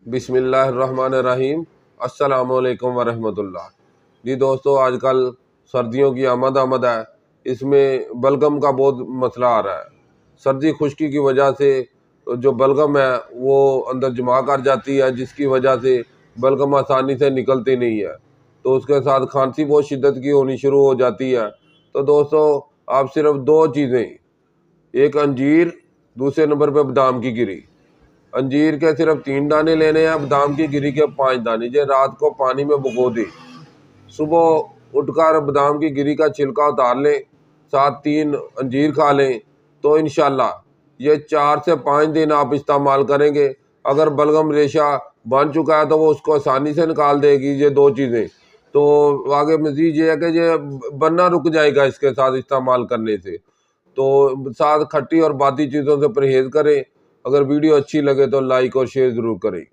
बिस्मिल्लाहिर्रहमानिर्रहीम। अस्सलामुअलैकुम वरहमतुल्लाह। जी दोस्तों, आजकल सर्दियों की आमद है। इसमें बलगम का बहुत मसला आ रहा है। सर्दी खुश्की की वजह से जो बलगम है वो अंदर जमा कर जाती है, जिसकी वजह से बलगम आसानी से निकलती नहीं है। तो उसके साथ खांसी बहुत शिद्दत की होनी शुरू हो जाती है। तो दोस्तों, आप सिर्फ दो चीज़ें, एक अंजीर, दूसरे नंबर पे बादाम की गिरी। अंजीर के सिर्फ 3 दाने लेने हैं, बादाम की गिरी के 5 दाने। ये रात को पानी में भिगो दें, सुबह उठकर बादाम की गिरी का छिलका उतार लें, साथ 3 अंजीर खा लें। तो इंशाल्लाह ये 4 से 5 दिन आप इस्तेमाल करेंगे। अगर बलगम रेशा बन चुका है तो वो उसको आसानी से निकाल देगी, ये 2 चीज़ें। तो आगे मजीद ये है कि ये बनना रुक जाएगा इसके साथ इस्तेमाल करने से। तो साथ खट्टी और बादी चीज़ों से परहेज़ करें। अगर वीडियो अच्छी लगे तो लाइक और शेयर ज़रूर करें।